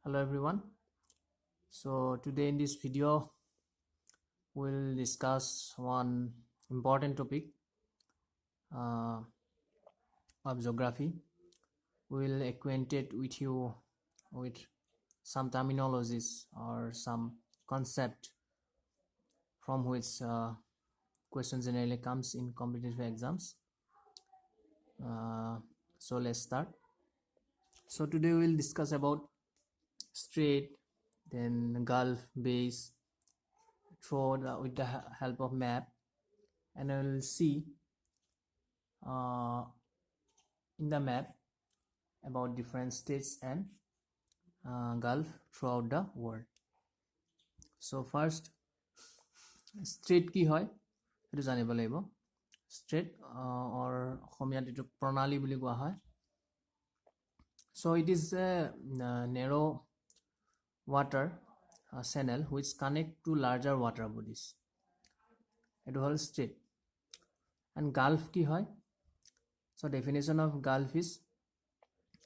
Hello everyone. So today in this video we'll discuss one important topic uh, of geography. We'll acquainted with you with some terminologies or some concept from which questions generally comes in competitive exams. So let's start. So today we'll discuss about strait, then gulf, bays, with the help of map, and we'll see uh, in the map about different states and gulf throughout the world. So first, strait কি হয় সেইটো জানিব লাগিব strait or অসমীয়াত এটো প্ৰণালী বুলি কোৱা হয়. So it is a narrow water channel which connect to larger water bodies. এটো হল strait. And gulf কি হয়? So definition of gulf is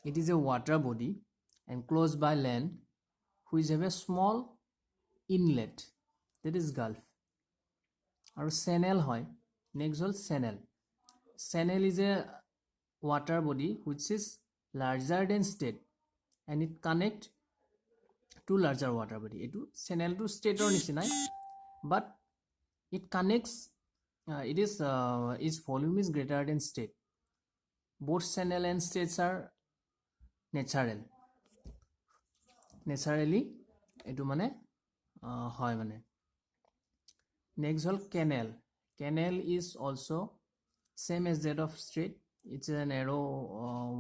it is a water body enclosed by land which have a small inlet, that is gulf. Or channel hoy, next hol channel. Channel is a water body which is larger than state and it connect to larger water body. Etu channel to state or nishinai, but it connects its volume is greater than state. Both channel and states are naturally etu mane hoy mane. Next hol canal. Canal is also same as that of strait. It's a narrow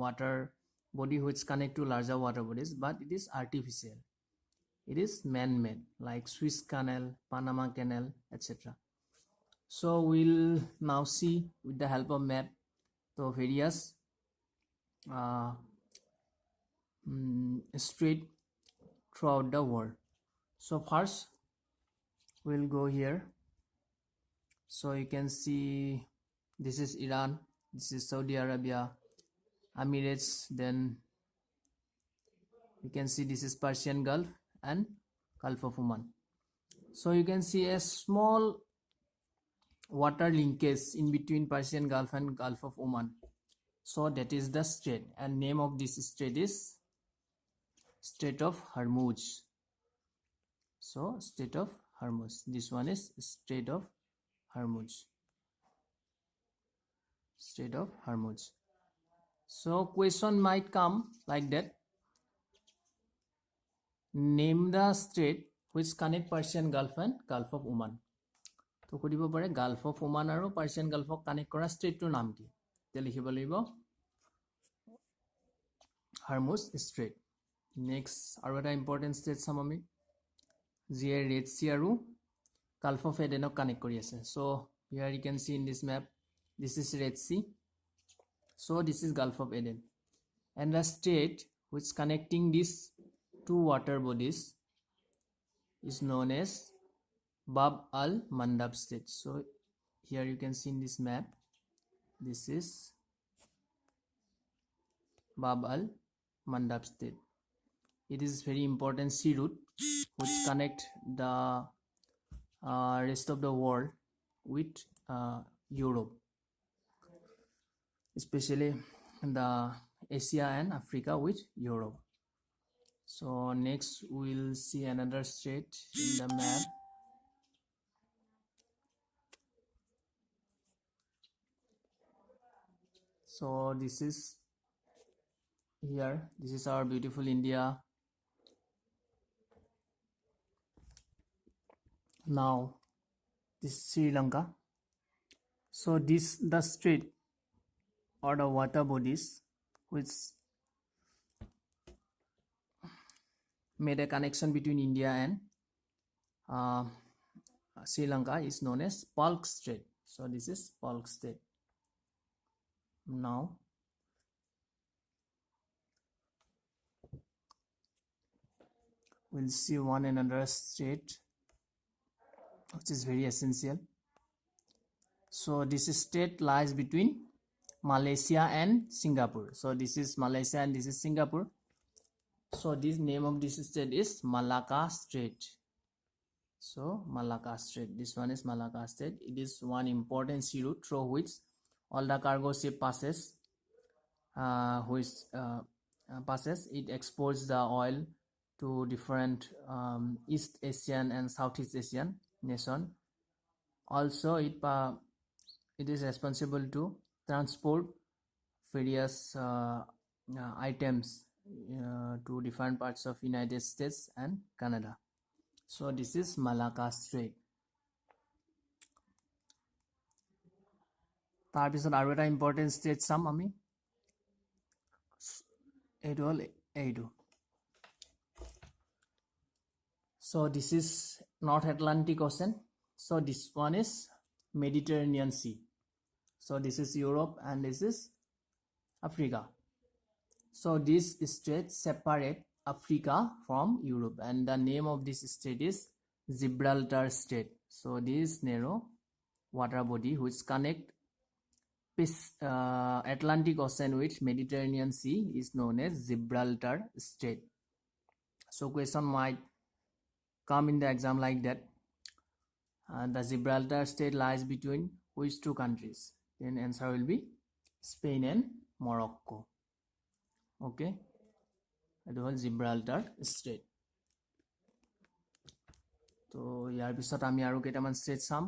water body which connect to larger water bodies, but it is artificial. It is man-made, like Suez Canal, Panama Canal, etc. So we'll now see with the help of map the various strait throughout the world. So first we'll go here. So you can see this is Iran, this is Saudi Arabia, Emirates, then you can see this is Persian Gulf and Gulf of Oman. So you can see a small water linkage in between Persian Gulf and Gulf of Oman. So that is the strait, and name of this strait is Strait of Hormuz. So Strait of Hormuz, this one is Strait of Hormuz. Strait of Hormuz. So question might come like that. Name the strait which connect Persian Gulf and Gulf of Oman. তো সুধিব পাৰে Gulf of Oman আৰু Persian Gulf connect কৰা ষ্ট্ৰেটটোৰ নাম কি? তে লিখিব লাগিব Hormuz Strait. নেক্সট আৰু এটা ইম্পৰ্টেণ্ট ষ্ট্ৰেট চাম আমি যিয়ে ৰেড সি আৰু Gulf of Adenক কানেক্ট কৰি আছে. So here you can see in this map, this is Red Sea. So this is Gulf of Aden, and the strait which connecting these two water bodies is known as Bab al-Mandab Strait. So here you can see in this map, this is Bab al-Mandab Strait. It is very important sea route which connect the rest of the world with Europe, especially the Asia and Africa with Europe. So next we'll see another strait in the map. So this is here, this is our beautiful India. Now this is Sri Lanka. So this the strait or the water bodies which made a connection between India and Sri Lanka is known as Palk Strait. So this is Palk Strait. Now we'll see one another strait which is very essential. So this strait lies between Malaysia and Singapore. So this is Malaysia and this is Singapore. So this name of this strait is Malacca Strait. So Malacca Strait, this one is Malacca Strait. It is one important sea route through which all the cargo ship passes, it exports the oil to different East Asian and Southeast Asian nation. Also it is responsible to transport various items to different parts of United States and Canada. So this is Malacca Strait. তাৰপিছত আৰু এটা important state চাম আমি, এইটো হ'ল এইটো. So this is North Atlantic Ocean. So this one is Mediterranean Sea. So this is Europe and this is Africa. So this strait separate Africa from Europe and the name of this strait is Gibraltar Strait. So this narrow water body which connect Atlantic Ocean with Mediterranean Sea is known as Gibraltar Strait. So question might come in the exam like that. The Gibraltar Strait lies between which two countries? Then answer will be Spain and Morocco. Okay, it was Gibraltar Strait. So ইয়াৰ পিছত আমি আৰু কেইটামান state চাম.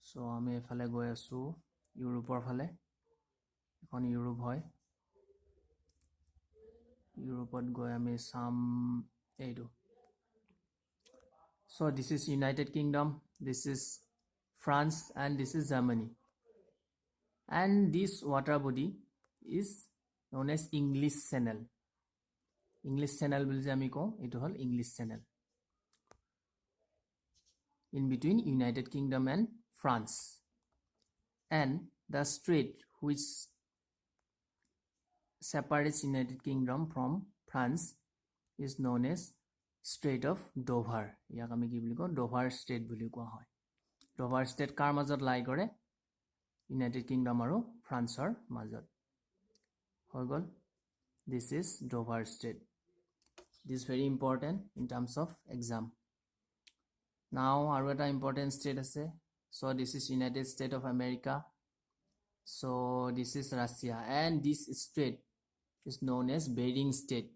So আমি এফালে গৈ আছো ইউৰোপৰ ফালে, এখন ইউৰোপ হয়, ইউৰোপত গৈ আমি চাম এইটো. So this is United Kingdom, this is France and this is Germany, and this water body is known as English Channel. English Channel বুলি যে আমি কওঁ এইটো হ'ল English Channel in between United Kingdom and France, and the strait which separates United Kingdom from France is known as Strait of Dover. ইয়াক আমি কি বুলি কওঁ? Dover Strait বুলি কোৱা হয়. Dover Strait কাৰ মাজত লাই কৰে? United Kingdom আৰু ফ্ৰান্সৰ মাজত হৈ গ'ল. This is Dover Strait. This is very important in terms of exam. Now আৰু এটা important state আছে. So this is United States of America. So this is Russia, and this strait is known as Bering Strait,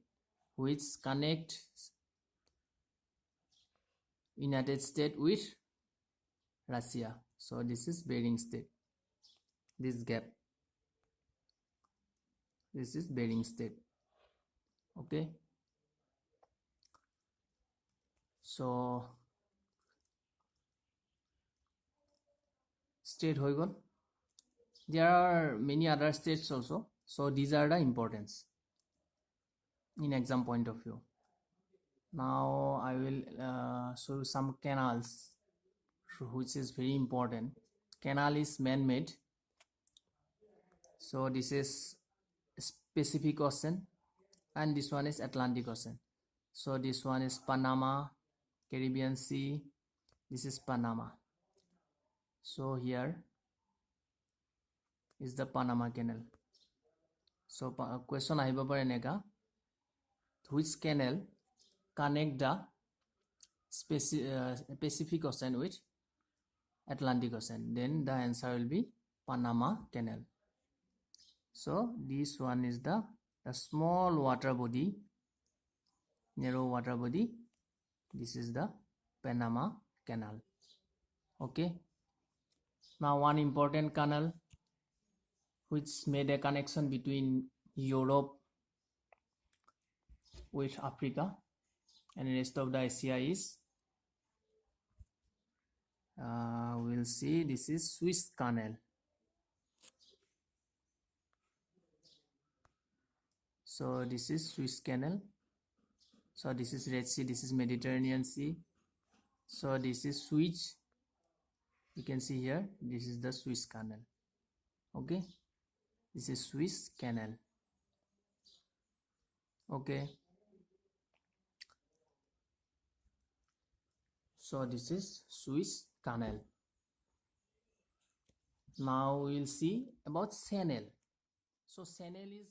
which connects United States with Russia. So this is Bering Strait. This gap. This is Bering Strait. Okay. So state হৈ গ'ল. There are many other states also. So these are the importance in exam point of view. Now I will show you some canals which is very important. Canal is man-made. So this is Pacific Ocean and this one is Atlantic Ocean. So this one is Panama, Caribbean Sea. This is Panama. So here is the Panama Canal. So question ahibo pare eneka, which canal connect the Pacific Ocean with Atlantic Ocean? Then the answer will be Panama Canal. So this one is the small water body, narrow water body. This is the Panama Canal. Okay. Now one important canal which made a connection between Europe with Africa and the rest of the Asia is we'll see, this is Suez Canal. So this is Suez Canal. So this is Red Sea, this is Mediterranean Sea. So this is Suez. You can see here, this is the Suez Canal. Okay, this is Suez Canal. Okay, so this is Suez Canal. Now we will see about Channel. So Channel is